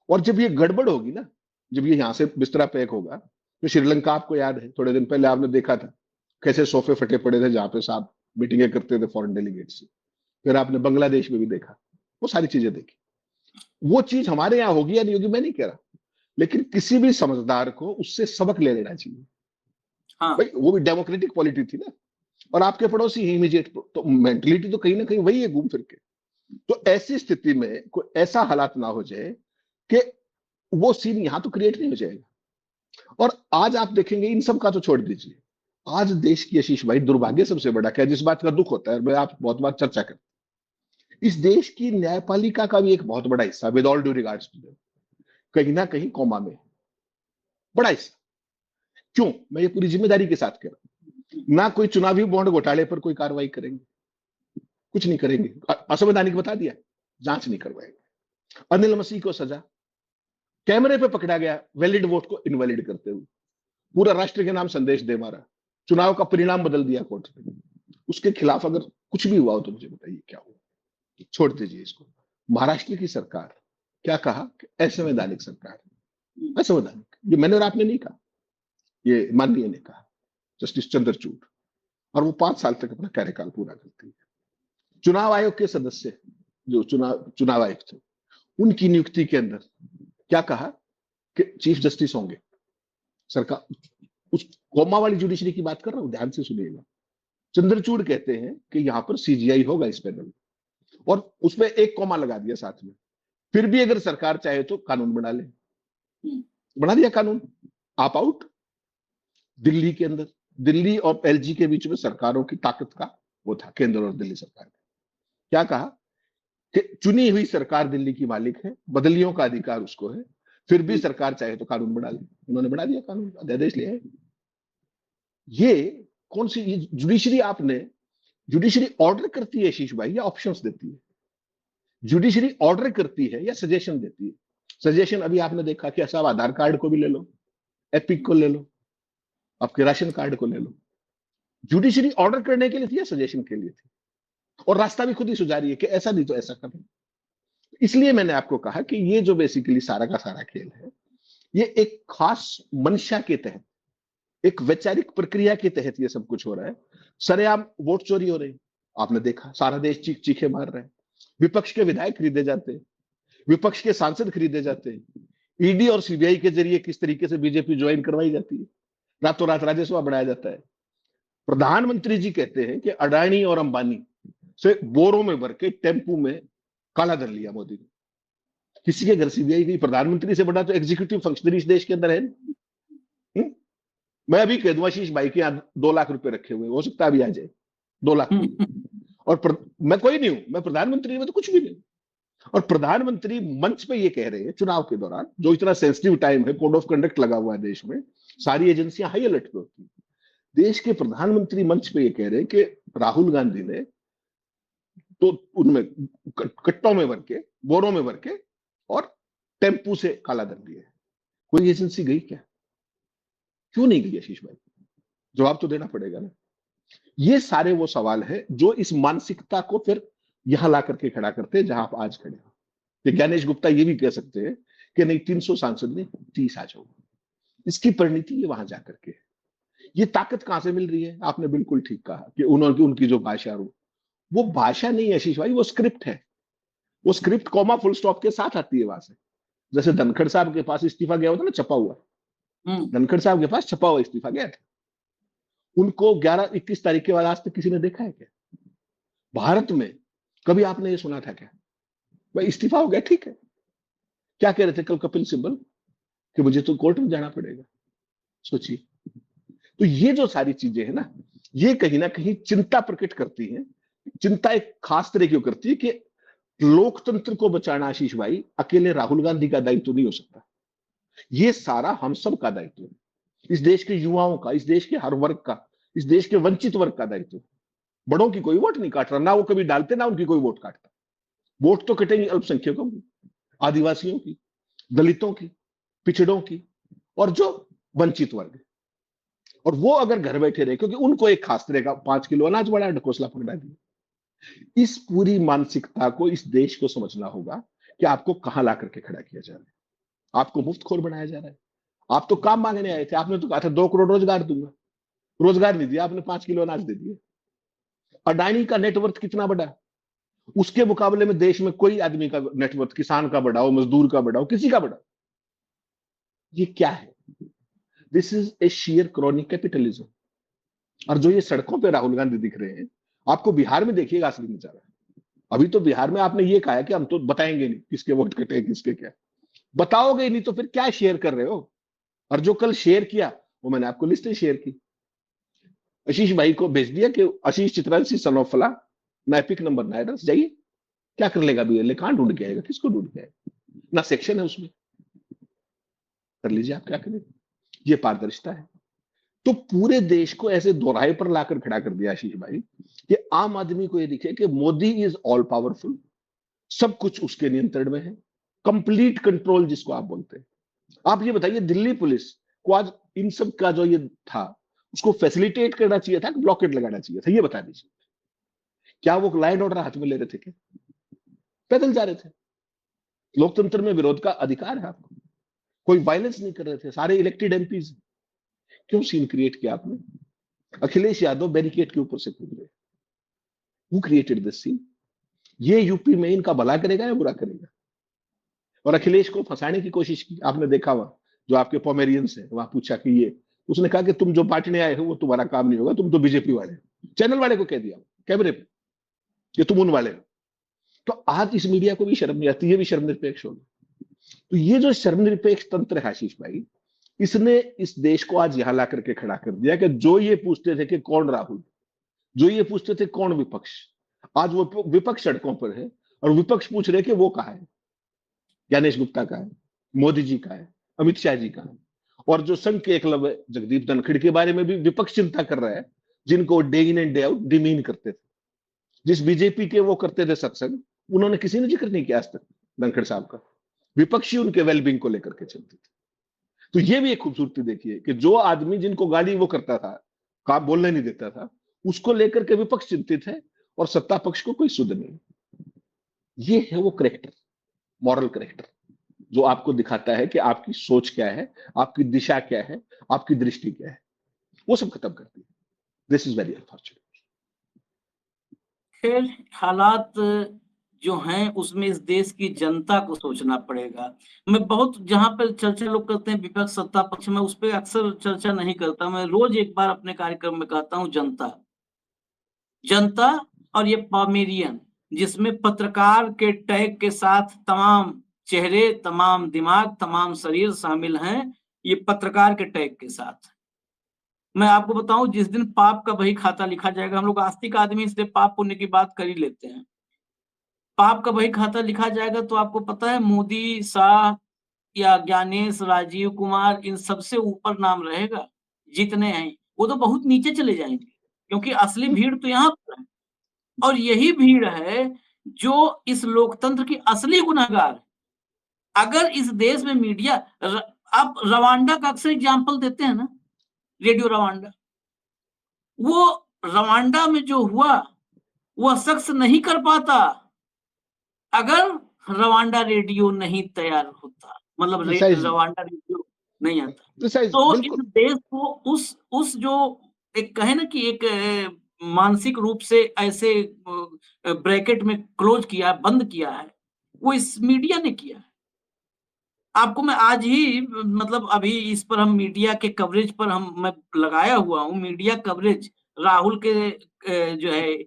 और जब ये गड़बड़ होगी ना, जब ये यहां से बिस्तरा पैक होगा, तो श्रीलंका आपको याद है, थोड़े दिन पहले आपने देखा था कैसे सोफे फटे पड़े थे जहां पे साहब मीटिंगें करते थे फॉरेन डेलीगेट से। फिर आपने बांग्लादेश में भी देखा, वो सारी चीजें देखी। वो चीज हमारे यहाँ होगी या नहीं होगी मैं नहीं कह रहा, लेकिन किसी भी समझदार को उससे सबक ले लेना चाहिए। हाँ। भाई वो भी डेमोक्रेटिक पॉलिटी थी ना, और आपके पड़ोसी ही इमीडिएट, तो मेंटलिटी तो कहीं ना कहीं वही है घूम फिर के। तो ऐसी स्थिति में कोई ऐसा हालात ना हो जाए कि वो सीन यहां तो क्रिएट नहीं हो जाएगा। और आज आप देखेंगे, इन सब का तो छोड़ दीजिए, आज देश की, आशीष भाई, दुर्भाग्य सबसे बड़ा क्या है, जिस बात का दुख होता है, मैं आप बहुत बार चर्चा करते, इस देश की न्यायपालिका का भी एक बहुत बड़ा हिस्सा, with all due regards to them, कहीं ना कहीं कोमा में है, बड़ा हिस्सा। क्यों? मैं ये पूरी जिम्मेदारी के साथ कह रहा हूं। ना कोई चुनावी बॉन्ड घोटाले पर कोई कार्रवाई करेंगे, कुछ नहीं करेंगे, असंवैधानिक बता दिया, जांच नहीं करवाएंगे। अनिल मसीह को सजा, कैमरे पे पकड़ा गया वैलिड वोट को इनवैलिड करते हुए, पूरा राष्ट्र के नाम संदेश दे मारा, चुनाव का परिणाम बदल दिया कोर्ट ने। उसके खिलाफ अगर कुछ भी हुआ हो तो मुझे बताइए क्या हुआ, छोड़ दीजिए इसको। महाराष्ट्र की सरकार क्या कहा कि असंवैधानिक सरकार, असंवैधानिक, ये मैंने और आपने नहीं कहा, ये माननीय ने कहा, जस्टिस चंद्रचूड़, और वो 5 साल तक अपना कार्यकाल पूरा करती है। चुनाव आयोग के सदस्य जो चुनाव आयुक्त थे, उनकी नियुक्ति के अंदर क्या कहा कि चीफ जस्टिस होंगे सरकार, उस कोमा वाली जुडिशरी की बात कर रहा हूं, ध्यान से सुनिएगा। चंद्रचूड़ कहते हैं कि यहां पर सीजीआई होगा इस पैनल में, और उसमें एक कोमा लगा दिया साथ में, फिर भी अगर सरकार चाहे तो कानून बना ले, बना दिया कानून, आप आउट। दिल्ली के अंदर, दिल्ली और एलजी के बीच में सरकारों की ताकत का वो था, केंद्र और दिल्ली सरकार का। क्या कहा कि चुनी हुई सरकार दिल्ली की मालिक है, बदलियों का अधिकार उसको है, फिर भी सरकार चाहे तो कानून बना ले। उन्होंने बना दिया कानून, अध्यादेश लिया है। ये कौन सी जुडिशरी? आपने जुडिशरी ऑर्डर करती है आशीष भाई या ऑप्शंस देती है? जुडिशरी ऑर्डर करती है या सजेशन देती है? सजेशन अभी आपने देखा कि साहब आधार कार्ड को भी ले लो, एपिक को ले लो, आपके राशन कार्ड को ले लो। जुडिशरी ऑर्डर करने के लिए थी या सजेशन के लिए थी? और रास्ता भी खुद ही सुझा रही है कि ऐसा नहीं तो ऐसा करें। इसलिए मैंने आपको कहा कि ये जो बेसिकली सारा का सारा खेल है, ये एक खास मंशा के तहत, एक वैचारिक प्रक्रिया के तहत ये सब कुछ हो रहा है। सरेआम वोट चोरी हो रही, आपने देखा, सारा देश चीख चीखे मार रहे हैं। विपक्ष के विधायक खरीदे जाते हैं, विपक्ष के सांसद खरीदे जाते हैं, ईडी और सीबीआई के जरिए किस तरीके से बीजेपी ज्वाइन करवाई जाती है, रातों रात राजस्व बढ़ाया जाता है। प्रधानमंत्री जी कहते हैं कि अडानी और अंबानी से बोरों में भर के टेम्पू में काला धन लिया मोदी ने। किसी के घर सीबीआई गई? प्रधानमंत्री से बड़ा तो एग्जीक्यूटिव फंक्शनरी इस देश के अंदर है। मैं अभी कह दूं आशीष भाई के यहाँ 2 लाख रुपए रखे हुए, हो सकता है अभी आ जाए 2 लाख। और मैं कोई नहीं हूं, मैं प्रधानमंत्री में तो कुछ भी नहीं। और प्रधानमंत्री मंच पे ये कह रहे हैं चुनाव के दौरान, जो इतना सेंसिटिव टाइम है, कोड ऑफ कंडक्ट लगा हुआ है देश में, सारी एजेंसियां हाई अलर्ट पे होती है। देश के प्रधानमंत्री मंच पे ये कह रहे हैं कि राहुल गांधी ने तो उनमें कट्टों में भर के, बोरों में भर के और टेम्पू से काला धन लिया है। कोई एजेंसी गई क्या? क्यों नहीं गई आशीष भाई? जवाब तो देना पड़ेगा ना। ये सारे वो सवाल है जो इस मानसिकता को फिर यहां ला करके खड़ा करते हैं जहां आप आज खड़े हो। कि ज्ञानेश गुप्ता ये भी कह सकते हैं कि नहीं 300 सांसद नहीं 30 आ जाओ। इसकी परिणति ये वहां जाकर के, ये ताकत कहां से मिल रही है? आपने बिल्कुल ठीक कहा कि उनकी जो भाषा, वो भाषा नहीं है आशीष भाई, वो स्क्रिप्ट है। वो स्क्रिप्ट कॉमा फुल स्टॉप के साथ आती है वहां से। जैसे धनखड़ साहब के पास इस्तीफा गया होता ना, छपा हुआ, धनखड़ साहब के पास छपा हुआ इस्तीफा गया था। उनको 11-21 तारीख के बाद आज तक किसी ने देखा है क्या? भारत में कभी आपने ये सुना था क्या? भाई इस्तीफा हो गया, ठीक है। क्या कह रहे थे कल कपिल सिब्बल कि मुझे तो कोर्ट में जाना पड़ेगा। सोचिए, तो ये जो सारी चीजें हैं ना, ये कहीं ना कहीं चिंता प्रकट करती हैं। चिंता एक खास तरह की करती है कि लोकतंत्र को बचाना आशीष भाई अकेले राहुल गांधी का दायित्व नहीं हो सकता। ये सारा हम सब का दायित्व है, इस देश के युवाओं का, इस देश के हर वर्ग का, इस देश के वंचित वर्ग का दायित्व। बड़ों की कोई वोट नहीं काट रहा, ना वो कभी डालते, ना उनकी कोई वोट काटता। वोट तो कटेंगी अल्पसंख्यकों की, आदिवासियों की, दलितों की, पिछड़ों की, और जो वंचित वर्ग है। और वो अगर घर बैठे रहे, क्योंकि उनको एक खास तरह का 5 किलो अनाज बड़ा ढकोसला पकड़ा दिया। इस पूरी मानसिकता को इस देश को समझना होगा कि आपको कहां ला करके खड़ा किया जा रहा है। आपको मुफ्तखोर बनाया जा रहा है। आप तो काम मांगने आए थे, आपने तो कहा था 2 करोड़ रोजगार दूंगा, रोजगार नहीं दिया आपने, 5 किलो अनाज दे दिए। अडानी का नेटवर्थ कितना बड़ा, उसके मुकाबले में देश में कोई आदमी का नेटवर्थ, किसान का बड़ा हो, मजदूर का बड़ा हो, किसी का बड़ा। ये क्या है? This is a share chronic capitalism. और जो ये सड़कों पे राहुल गांधी दिख रहे हैं, आपको बिहार में देखिएगा असली नजारा। अभी तो बिहार में आपने ये कहा है कि हम तो बताएंगे नहीं किसके वोट कटे, किसके क्या। बताओगे नहीं तो फिर क्या शेयर कर रहे हो? और जो कल शेयर किया वो मैंने आपको लिस्ट शेयर की, आशीष भाई को भेज दिया कि आशीष चित्रांशी सन ऑफ फला, नैपिक नंबर 9, जाइए क्या कर लेगा बीएलए? कहां ढूंढ के आएगा? किसको ढूंढ के आएगा? ना सेक्शन है उसमें, कर लीजिए आप, क्या करें? ये पारदर्शिता है। तो पूरे देश को ऐसे दोराहे पर लाकर खड़ा कर दिया आशीष भाई कि आम आदमी को ये दिखे कि मोदी इज ऑल पावरफुल, सब कुछ उसके नियंत्रण में है, कंप्लीट कंट्रोल जिसको आप बोलते हैं। आप ये बताइए, दिल्ली पुलिस को आज इन सब का जो ये था उसको फैसिलिटेट करना चाहिए था कि ब्लॉकेट लगाना चाहिए था? ये बता दीजिए। क्या वो लॉ एंड ऑर्डर हाथ में ले रहे थे क्या? पैदल जा रहे थे। लोकतंत्र में विरोध का अधिकार है आपको, कोई वायलेंस नहीं कर रहे थे, सारे इलेक्टेड एमपीज। क्यों सीन क्रिएट किया आपने? अखिलेश यादव बैरिकेड के ऊपर से कूद गए। Who created this scene? ये यूपी में इनका भला करेगा या बुरा करेगा? और अखिलेश को फंसाने की कोशिश की, आपने देखा वहां जो आपके पोमेरियंस है, वहां पूछा कि ये, उसने कहा कि तुम जो बांटने आए हो वो तुम्हारा काम नहीं होगा, तुम तो बीजेपी वाले हो। चैनल वाले को कह दिया कैमरे पे कि तुम उन वाले हो। तो आज इस मीडिया को भी शर्म नहीं आती, ये भी शर्मनिरपेक्ष होगा। तो ये जो शर्मनिरपेक्ष तंत्र है आशीष भाई, इसने इस देश को आज यहां ला करके खड़ा कर दिया कि जो ये पूछते थे कि कौन राहुल, जो ये पूछते थे कौन विपक्ष, आज वो विपक्ष सड़कों पर है और विपक्ष पूछ रहे कि वो कहा है, ज्ञानेश गुप्ता का है, मोदी जी का है, अमित शाह जी का है। और जो संघ के एकलव्य जगदीप धनखड़ के बारे में भी विपक्ष चिंता कर रहा है, जिनको day in and day out demean करते थे, जिस बीजेपी के वो करते थे सत्संग, उन्होंने किसी ने जिक्र नहीं किया आज तक धनखड़ साहब का। विपक्षी उनके वेलबींग को लेकर के चलते थे। तो ये भी एक खूबसूरती देखिए कि जो आदमी जिनको गाली वो करता था, काम बोलने नहीं देता था, उसको लेकर के विपक्ष चिंतित है और सत्ता पक्ष को कोई सुध नहीं। ये है वो करेक्टर, मॉरल करेक्टर, जो आपको दिखाता है कि आपकी सोच क्या है, आपकी दिशा क्या है, आपकी दृष्टि क्या है, वो सब खत्म करती है। This is very unfortunate. खेल हालात जो हैं उसमें इस देश की जनता को सोचना पड़ेगा। मैं बहुत जहां पर चर्चा लोग करते हैं विपक्ष सत्ता पक्ष में, उस पर अक्सर चर्चा नहीं करता। मैं रोज एक बार अपने कार्यक्रम में कहता हूं जनता, जनता और ये पामेरियन, जिसमें पत्रकार के टैग के साथ तमाम चेहरे, तमाम दिमाग, तमाम शरीर शामिल हैं, ये पत्रकार के टैग के साथ। मैं आपको बताऊं, जिस दिन पाप का बही खाता लिखा जाएगा, हम लोग आस्तिक आदमी इसलिए पाप पुण्य की बात कर ही लेते हैं, पाप का बही खाता लिखा जाएगा तो आपको पता है मोदी, शाह या ज्ञानेश, राजीव कुमार, इन सबसे ऊपर नाम रहेगा। जितने हैं वो तो बहुत नीचे चले जाएंगे, क्योंकि असली भीड़ तो यहाँ पर है। और यही भीड़ है जो इस लोकतंत्र की असली गुनहगार है। अगर इस देश में मीडिया आप रवांडा का अक्सर एग्जाम्पल देते हैं ना, रेडियो रवांडा, वो रवांडा में जो हुआ वह शख्स नहीं कर पाता अगर रवांडा रेडियो नहीं तैयार होता, मतलब रवांडा रेडियो नहीं आता। तो इस देश को उस जो एक कहे ना कि एक मानसिक रूप से ऐसे ब्रैकेट में क्लोज किया, बंद किया है, वो इस मीडिया ने किया है। आपको मैं आज ही, मतलब अभी इस पर हम मीडिया के कवरेज पर मैं लगाया हुआ हूँ, मीडिया कवरेज राहुल के जो है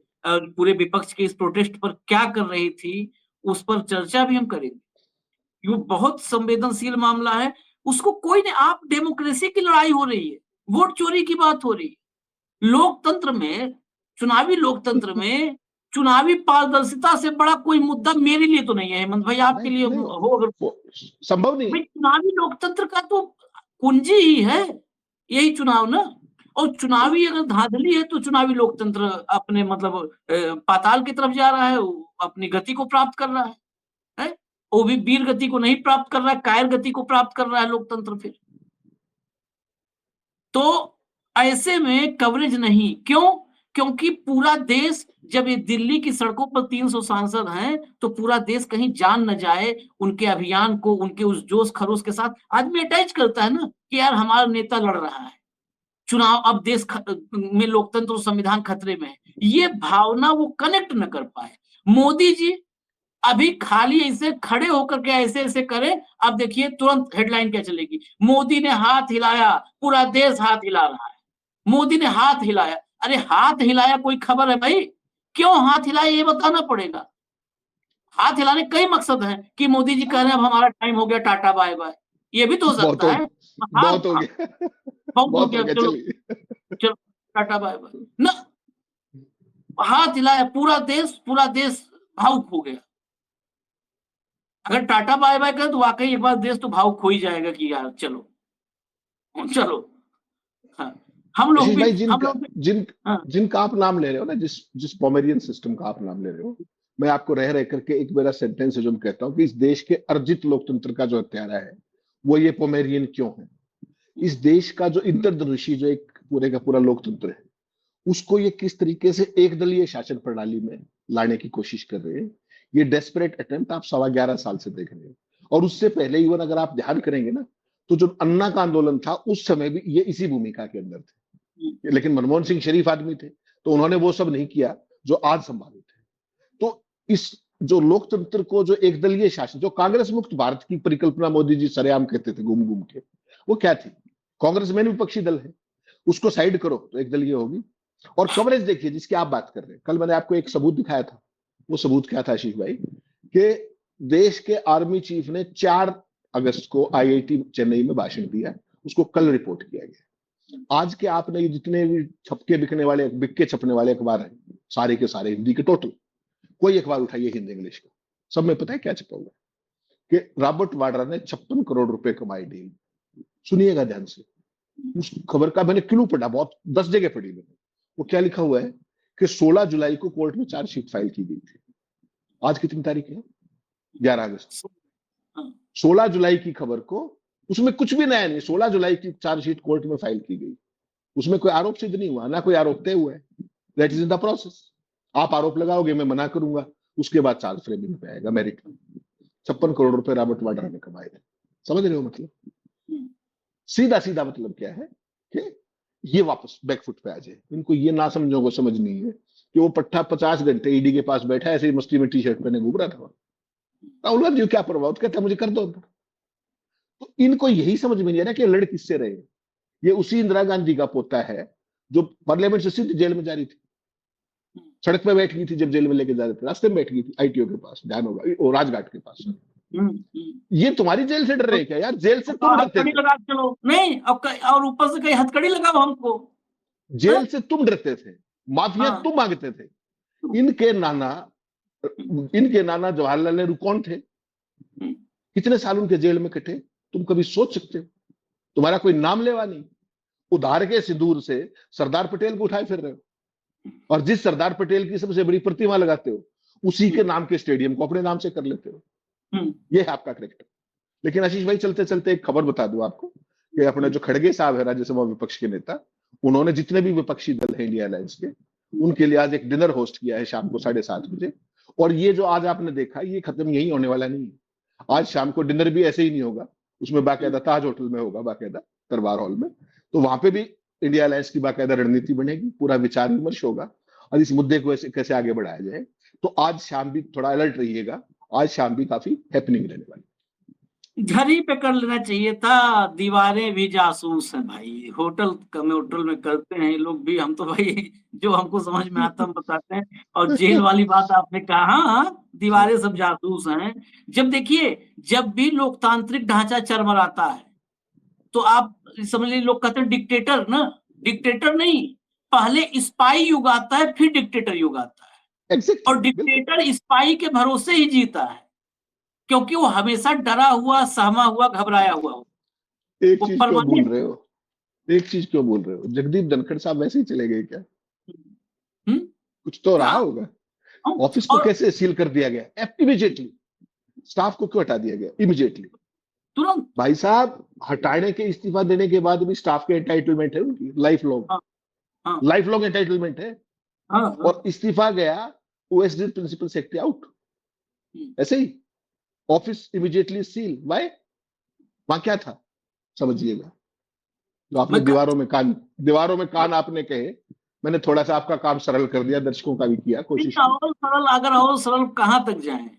पूरे विपक्ष के इस प्रोटेस्ट पर क्या कर रही थी, उस पर चर्चा भी हम करेंगे। ये बहुत संवेदनशील मामला है, उसको कोई नहीं, आप डेमोक्रेसी की लड़ाई हो रही है, वोट चोरी की बात हो रही है। लोकतंत्र में, चुनावी लोकतंत्र में चुनावी पारदर्शिता से बड़ा कोई मुद्दा मेरे लिए तो नहीं है हेमंत भाई, आपके लिए हो अगर संभव नहीं। चुनावी लोकतंत्र का तो कुंजी ही है यही चुनाव ना। और चुनावी अगर धांधली है तो चुनावी लोकतंत्र अपने मतलब पाताल की तरफ जा रहा है, अपनी गति को प्राप्त कर रहा है? वो भी वीर गति को नहीं प्राप्त कर रहा है, कायर गति को प्राप्त कर रहा है लोकतंत्र। फिर तो ऐसे में कवरेज नहीं, क्यों? क्योंकि पूरा देश, जब ये दिल्ली की सड़कों पर 300 सांसद हैं, तो पूरा देश कहीं जान न जाए उनके अभियान को, उनके उस जोश खरोश के साथ आदमी अटैच करता है ना कि यार हमारा नेता लड़ रहा है चुनाव, अब देश में लोकतंत्र और संविधान खतरे में है। ये भावना वो कनेक्ट न कर पाए। मोदी जी अभी खाली ऐसे खड़े होकर के ऐसे ऐसे करें, अब देखिए तुरंत हेडलाइन क्या चलेगी, मोदी ने हाथ हिलाया, पूरा देश हाथ हिला रहा है, मोदी ने हाथ हिलाया। अरे हाथ हिलाया कोई खबर है भाई? क्यों हाथ हिलाया ये बताना पड़ेगा। हाथ हिलाने कई मकसद हैं कि मोदी जी कह रहे हैं अब हमारा टाइम हो गया, टाटा बाय बाय, ये भी तो हो सकता है। बहुत हो गया, बहुत हो गया, चलो चलो टाटा बाय बाय ना। हाथ हिलाया, पूरा देश भावुक हो गया। अगर टाटा बाय बाय करे तो वाकई एक बार देश तो भाव खो ही जाएगा कि यार चलो चलो। हाँ, हम लोग आशीष भी भाई, हम लोग भी हाँ, जिनका आप नाम ले रहे हो ना, जिस जिस पोमेरियन सिस्टम का आप नाम ले रहे हो, मैं आपको रह रह करके एक मेरा सेंटेंस है जो मैं कहता हूँ कि इस देश के अर्जित लोकतंत्र का जो हत्यारा है वो ये पोमेरियन क्यों है। इस देश का जो इंद्रधनुषी जो एक पूरे का पूरा लोकतंत्र है, उसको ये किस तरीके से एक दलीय शासन प्रणाली में लाने की कोशिश कर रहे हैं। ये डेस्परेट अटेम्प्ट आप 11.25 साल से देख रहे हैं। और उससे पहले इवन अगर आप ध्यान करेंगे ना, तो जो अन्ना का आंदोलन था उस समय भी ये इसी भूमिका के अंदर थे। लेकिन मनमोहन सिंह शरीफ आदमी थे तो उन्होंने वो सब नहीं किया जो आज संभावित है। तो इस जो लोकतंत्र को, जो एक दलीय शासन, जो कांग्रेस मुक्त भारत की परिकल्पना मोदी जी सरेआम कहते थे घूम घूम के, वो क्या थी? कांग्रेस में विपक्षी दल है, उसको साइड करो तो एक दलीय होगी। और कवरेज देखिए जिसकी आप बात कर रहे हैं, कल मैंने आपको एक सबूत दिखाया था। वो सबूत क्या था आशीष भाई? कि देश के आर्मी चीफ ने 4 अगस्त को IIT चेन्नई में भाषण दिया, उसको कल रिपोर्ट किया गया। आज के आपने जितने भी छपके बिकके छपने वाले अखबार हैं, सारे के सारे हिंदी के टोटल, कोई अखबार उठाइए हिंदी इंग्लिश का, सब में पता है क्या छपा हुआ है? कि रॉबर्ट वाड्रा ने 56 करोड़ रुपए कमाए डील। सुनिएगा ध्यान से, उस खबर का मैंने क्लू पढ़ा, बहुत 10 जगह पढ़ी मैंने। वो क्या लिखा हुआ है कि 16 जुलाई को कोर्ट में चार्जशीट फाइल की गई थी। आज कितनी तारीख है? 11 अगस्त। 16 जुलाई की खबर को, उसमें कुछ भी नया नहीं, 16 जुलाई की चार्जशीट कोर्ट में फाइल की गई। उसमें कोई आरोप सिद्ध नहीं हुआ, ना कोई आरोप तय हुआ है। That is in the process. आप आरोप लगाओगे, मैं मना करूंगा, उसके बाद चार्ज फ्रेमिंग पे आएगा मेरिट में। 56 करोड़ रुपए रॉबर्ट वाड्रा ने कमाए थे। समझ रहे हो मतलब? सीधा सीधा मतलब क्या है कि ये वापस बैकफुट पे आ जाए। इनको ये ना समझो को समझ नहीं है कि वो पट्टा 50 घंटे ईडी के पास बैठा ऐसे ही मस्ती में टी-शर्ट पहने घूम रहा था। राहुल गांधी क्या प्रभाव कहता मुझे कर दो अंदर। तो इनको यही समझ में नहीं आ रहा कि लड़ किससे रहे। ये उसी इंदिरा गांधी का पोता है जो पार्लियामेंट से सीधे जेल में जा रही थी, सड़क पे बैठ गई थी जब जेल में लेके जा रहे थे, रास्ते में बैठ गई थी ITO के पास, ध्यान होगा, वो राजघाट के पास। ये तुम्हारी जेल से डर रहे क्या यार? जेल से तुम डरते थे। लगा चलो नहीं, और ऊपर से कहीं हथकड़ी लगाओ हमको। जेल से तुम डरते थे, माफिया तुम मांगते थे। इनके नाना जवाहरलाल नेहरू कौन थे? कितने साल उनके जेल में कटे? तुम कभी सोच सकते हो? तुम्हारा कोई नाम लेवा नहीं। उधार के सिंदूर से सरदार पटेल को उठाए फिर रहे हो, और जिस सरदार पटेल की सबसे बड़ी प्रतिमा लगाते हो उसी के नाम के स्टेडियम को अपने नाम से कर लेते हो। ये है आपका करेक्टर। लेकिन आशीष भाई चलते चलते एक खबर बता दूं आपको कि अपने जो खड़गे साहब है राज्यसभा विपक्ष के नेता, उन्होंने जितने भी विपक्षी दल है इंडिया अलायंस के, उनके लिए आज एक डिनर होस्ट किया है शाम को 7:30 बजे। और ये जो आज आपने देखा ये खत्म यही होने वाला नहीं है। आज शाम को डिनर भी ऐसे ही नहीं होगा, उसमें बाकायदा ताज होटल में होगा, बाकायदा दरबार हॉल में। तो वहां पे भी इंडिया अलायंस की बाकायदा रणनीति बनेगी, पूरा विचार विमर्श होगा और इस मुद्दे को कैसे आगे बढ़ाया जाए। तो आज शाम भी थोड़ा अलर्ट रहिएगा, आज शाम भी काफी हैपनिंग रहने वाली। घर ही पे कर लेना चाहिए था, दीवारें भी जासूस हैं भाई। होटल में करते हैं लोग भी, हम तो भाई जो हमको समझ में आता हम बताते हैं। और जेल वाली बात आपने कहा, हाँ दीवारें सब जासूस हैं। जब देखिए, जब भी लोकतांत्रिक ढांचा चरमराता है तो आप समझ लीजिए, लोग कहते हैं डिक्टेटर ना, डिक्टेटर नहीं, पहले स्पाई युग आता है फिर डिक्टेटर युग आता है। और डिक्टेटर स्पाई के भरोसे ही जीता है, क्योंकि वो हमेशा डरा हुआ, सहमा हुआ, घबराया हुआ हो। एक चीज क्यों भूल रहे हो? एक चीज क्यों भूल रहे हो? जगदीप धनखड़ साहब वैसे ही चले गए क्या? कुछ तो रहा होगा। ऑफिस को कैसे सील कर दिया गया इमीडिएटली? स्टाफ को क्यों हटा दिया गया इमीडिएटली? तुरंत। भाई साहब हटाने के, इस्तीफा देने के बाद भी स्टाफ के एंटाइटलमेंट है उनकी, लाइफ लॉन्ग एंटाइटलमेंट है। और इस्तीफा गया, OSD प्रिंसिपल सेक्रेटरी आउट, ऐसे ही ऑफिस इमीडिएटली सील। वाई? वहां क्या था समझिएगा? जो आपने दीवारों में कान आपने कहे, मैंने थोड़ा सा आपका काम सरल कर दिया, दर्शकों का भी किया कोशिश। और सरल, अगर और सरल कहां तक जाएं?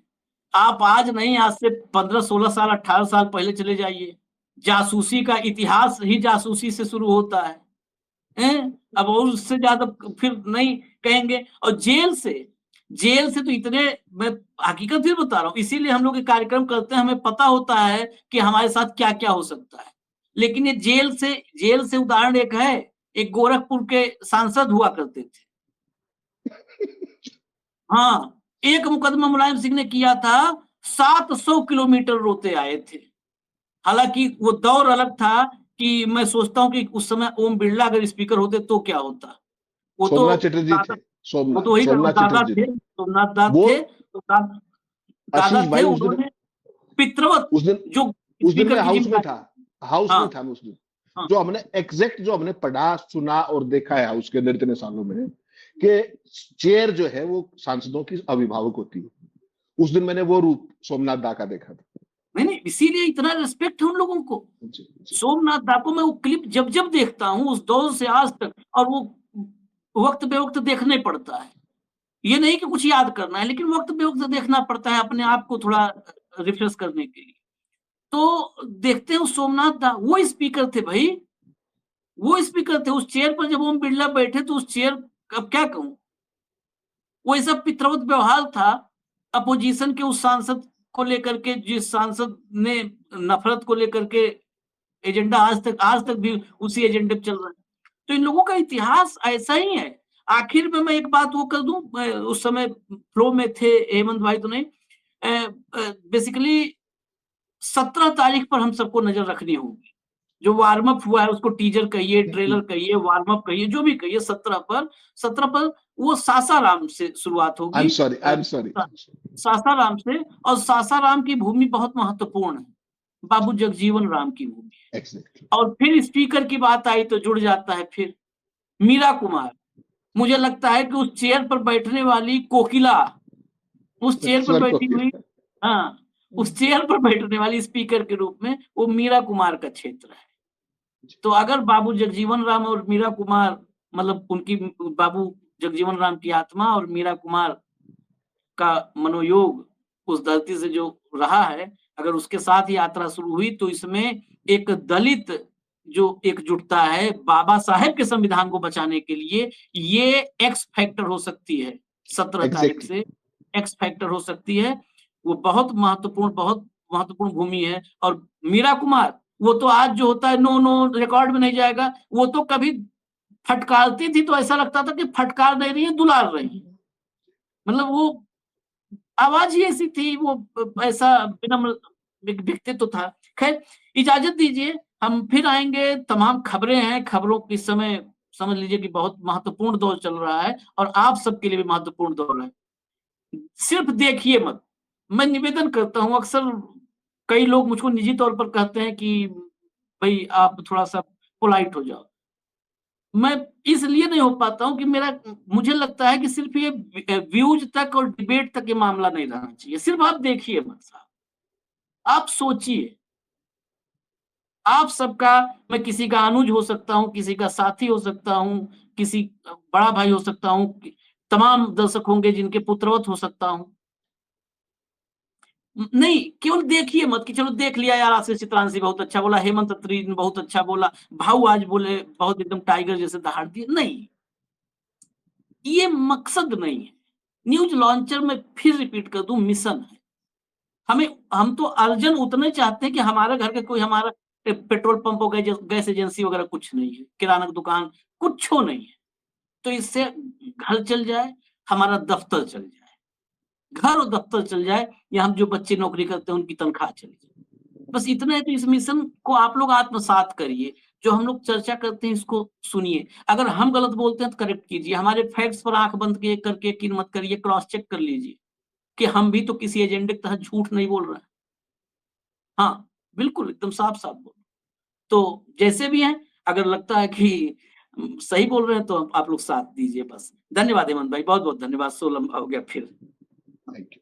आप आज नहीं, आज से 15-16 साल 18 साल पहले चले जाइए। जासूसी का इतिहास ही जासूसी से शुरू होता है। अब और उससे ज्यादा फिर नहीं कहेंगे। और जेल से तो इतने, मैं हकीकत फिर बता रहा हूँ, इसीलिए हम लोग ये कार्यक्रम करते हैं, हमें पता होता है कि हमारे साथ क्या क्या हो सकता है। लेकिन ये जेल से उदाहरण एक है, एक गोरखपुर के सांसद हुआ करते थे। हाँ, एक मुकदमा मुलायम सिंह ने किया था, 700 किलोमीटर रोते आए थे। हालांकि वो दौर अलग था कि मैं सोचता हूँ कि उस समय ओम बिरला अगर स्पीकर होते तो क्या होता। वो तो सोमनाथ चटर्जी थे, दादा, वो तो सोमनाथ वही सोमनाथ दादा चटर्जी थे, थे सोमनाथ दास वो। थे, तो दादा आशीष थे, भाई उन्होंने पितृवत उस जो दिन मैं स्पीकर की हाउस में जिम्मेदारी। था, हाउस में हाँ, था मैं उस दिन। हाँ, जो हमने एग्जैक्ट जो हमने पढ़ा सुना और देखा है हाउस के अंदर इतने सालों में, कि चेयर जो है वो सांसदों की अभिभावक होती है। उस दिन मैंने वो रूप सोमनाथ दा का देखा था। मैंने इसीलिए इतना रिस्पेक्ट है उन लोगों को। जी, जी। सोमनाथ दा को मैं वो क्लिप जब जब देखता हूँ उस दौर से आज तक, और वो वक्त बे वक्त देखने पड़ता है। ये नहीं कि कुछ याद करना है, लेकिन वक्त बे वक्त देखना पड़ता है अपने आप को थोड़ा रिफ्रेश करने के लिए। तो देखते हैं सोमनाथ दा वो स्पीकर थे भाई, वो स्पीकर थे उस चेयर पर। जब ओम बिरला बैठे तो उस चेयर, अब क्या कहूं, वो ऐसा पितृवत व्यवहार था अपोजिशन के उस सांसद को लेकर के, जिस सांसद ने नफरत को लेकर के एजेंडा आज तक भी उसी एजेंडे पे चल रहा है। तो इन लोगों का इतिहास ऐसा ही है। आखिर में मैं एक बात वो कर दूं, उस समय फ्लो में थे हेमंत भाई तो नहीं, बेसिकली 17 तारीख पर हम सबको नजर रखनी होगी। जो वार्म अप हुआ है उसको टीजर कहिए, ट्रेलर कहिए, वार्म अप कहिए, जो भी कहिए, 17 पर वो सासाराम से शुरुआत आई एम होगी। Sorry, I a, am sorry. Sasaram से, और सासाराम की भूमि बहुत महत्वपूर्ण है, बाबू जगजीवन राम की भूमि है। एग्जैक्टली। और फिर स्पीकर की बात आई तो जुड़ जाता है फिर मीरा कुमार। मुझे लगता है कि उस चेयर पर बैठने वाली कोकिला, उस चेयर पर स्वर को बैठी हुई, हाँ, उस चेयर पर बैठने वाली स्पीकर के रूप में वो मीरा कुमार का क्षेत्र है। तो अगर बाबू जगजीवन राम और मीरा कुमार, मतलब उनकी, बाबू जगजीवन राम की आत्मा और मीरा कुमार का मनोयोग उस धरती से जो रहा है, अगर उसके साथ ही यात्रा शुरू हुई, तो इसमें एक दलित जो एकजुटता है बाबा साहेब के संविधान को बचाने के लिए, ये एक्स फैक्टर हो सकती है। 17 तारीख एग्जैक्टली। से एक्स फैक्टर हो सकती है। वो बहुत महत्वपूर्ण भूमि है। और मीरा कुमार, वो तो आज जो होता है नो नो रिकॉर्ड में नहीं जाएगा, वो तो कभी फटकारती थी तो ऐसा लगता था कि फटकार नहीं रही है, दुलार रही है। मतलब वो आवाज ही ऐसी थी, वो ऐसा विनम्र व्यक्तित्व था। खैर, इजाजत दीजिए, हम फिर आएंगे। तमाम खबरें हैं, खबरों की समय समझ लीजिए कि बहुत महत्वपूर्ण दौर चल रहा है, और आप सबके लिए भी महत्वपूर्ण दौर है। सिर्फ देखिए मत। मैं निवेदन करता हूं, अक्सर कई लोग मुझको निजी तौर पर कहते हैं कि भाई आप थोड़ा सा पोलाइट हो जाओ। मैं इसलिए नहीं हो पाता हूं कि मुझे लगता है कि सिर्फ ये व्यूज तक और डिबेट तक ये मामला नहीं रहना चाहिए। सिर्फ आप देखिए मत साहब, आप सोचिए। आप सबका, मैं किसी का अनुज हो सकता हूं, किसी का साथी हो सकता हूं, किसी बड़ा भाई हो सकता हूं, तमाम दर्शक होंगे जिनके पुत्रवत हो सकता हूं। नहीं, केवल देखिए मत कि चलो देख लिया यार, आशीष चित्रांशी बहुत अच्छा बोला, हेमंत अत्री ने बहुत अच्छा बोला, भाऊ आज बोले बहुत एकदम टाइगर जैसे दहाड़ दिए। नहीं, ये मकसद नहीं है। न्यूज लॉन्चर में फिर रिपीट कर दूं, मिशन है। हम तो अर्जन उतने चाहते हैं कि हमारे घर के कोई, हमारा पेट्रोल पंप हो, गैस एजेंसी वगैरह कुछ नहीं है, किराना की दुकान कुछ नहीं है। तो इससे घर चल जाए, हमारा दफ्तर चल जाए, घर और दफ्तर चल जाए, या हम जो बच्चे नौकरी करते हैं उनकी तनख्वाह चली जाए। बस इतना है। तो इस मिशन को आप लोग आत्मसात करिए। जो हम लोग चर्चा करते हैं इसको सुनिए। अगर हम गलत बोलते हैं तो करेक्ट कीजिए। हमारे फैक्ट्स पर आंख बंद करके यकीन मत करिए, क्रॉस चेक कर लीजिए कि हम भी तो किसी एजेंडे के तहत झूठ नहीं बोल रहे हैं। हाँ, बिल्कुल एकदम साफ साफ बोल। तो जैसे भी हैं, अगर लगता है कि सही बोल रहे हैं तो आप लोग साथ दीजिए बस। धन्यवाद हेमंत भाई, बहुत बहुत धन्यवाद। सो लंबा हो गया फिर। Thank you.